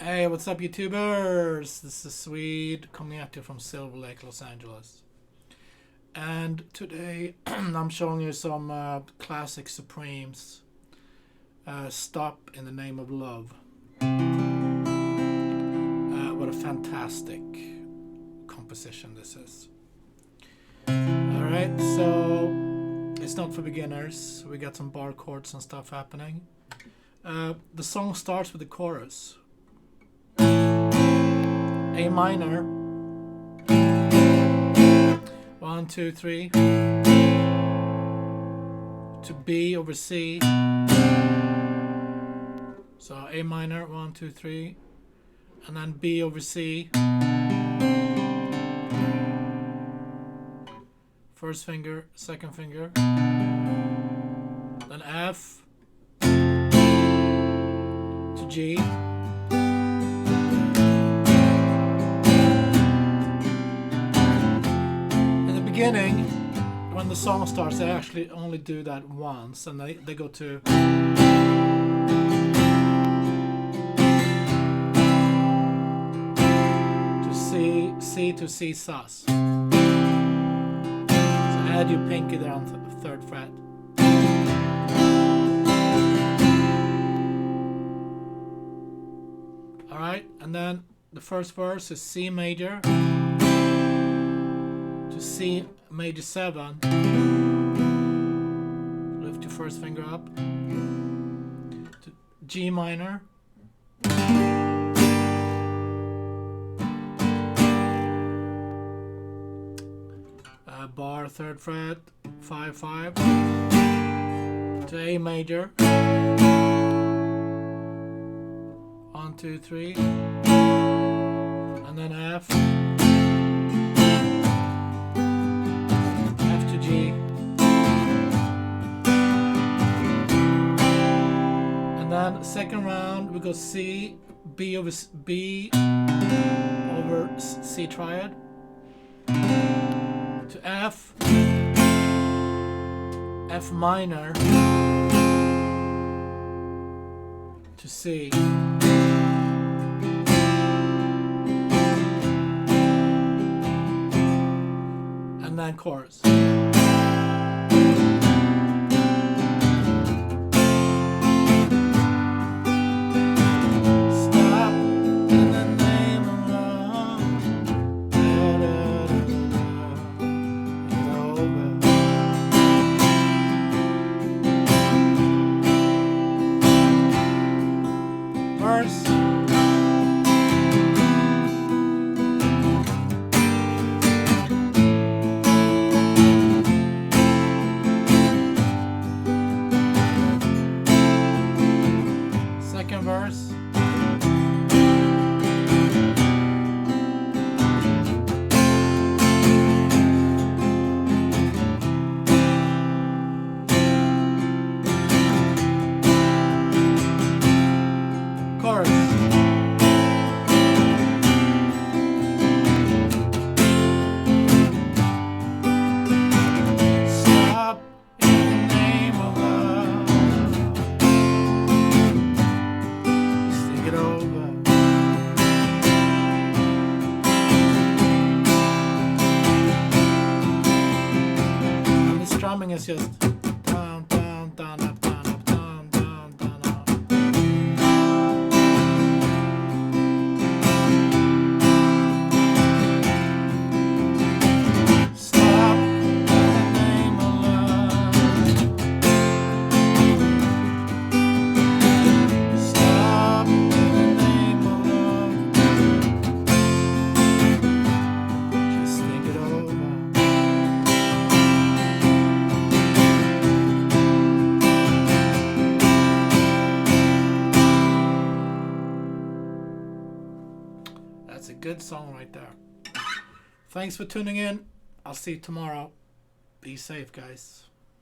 Hey, what's up, YouTubers? This is Swede coming at you from Silver Lake, Los Angeles. And today I'm showing you some classic Supremes. Stop in the Name of Love. What a fantastic composition this is. Alright, so it's not for beginners. We got some bar chords and stuff happening. The song starts with the chorus. A minor. 1, 2, 3. To B over C. So A minor, 1, 2, 3. And then B over C. First finger, second finger. Then F to G. Beginning, when the song starts, they actually only do that once, and they go to C to C sus. So add your pinky there on the third fret. All right, and then the first verse is C major to C major 7. Lift your first finger up to G minor. Bar, third fret, 5, 5. To A major. 1, 2, 3. And then F. G. And then second round we go C, B over C triad to F, F minor to C. And then chorus. Second verse. Chorus. Stop in the name of love. Think it over. And the strumming is just down, down, down, up, down, up, down, down, down, up. Stop in the name of love. Stop in the name of love. Just think it over. That's a good song right there. Thanks for tuning in. I'll see you tomorrow. Be safe, guys.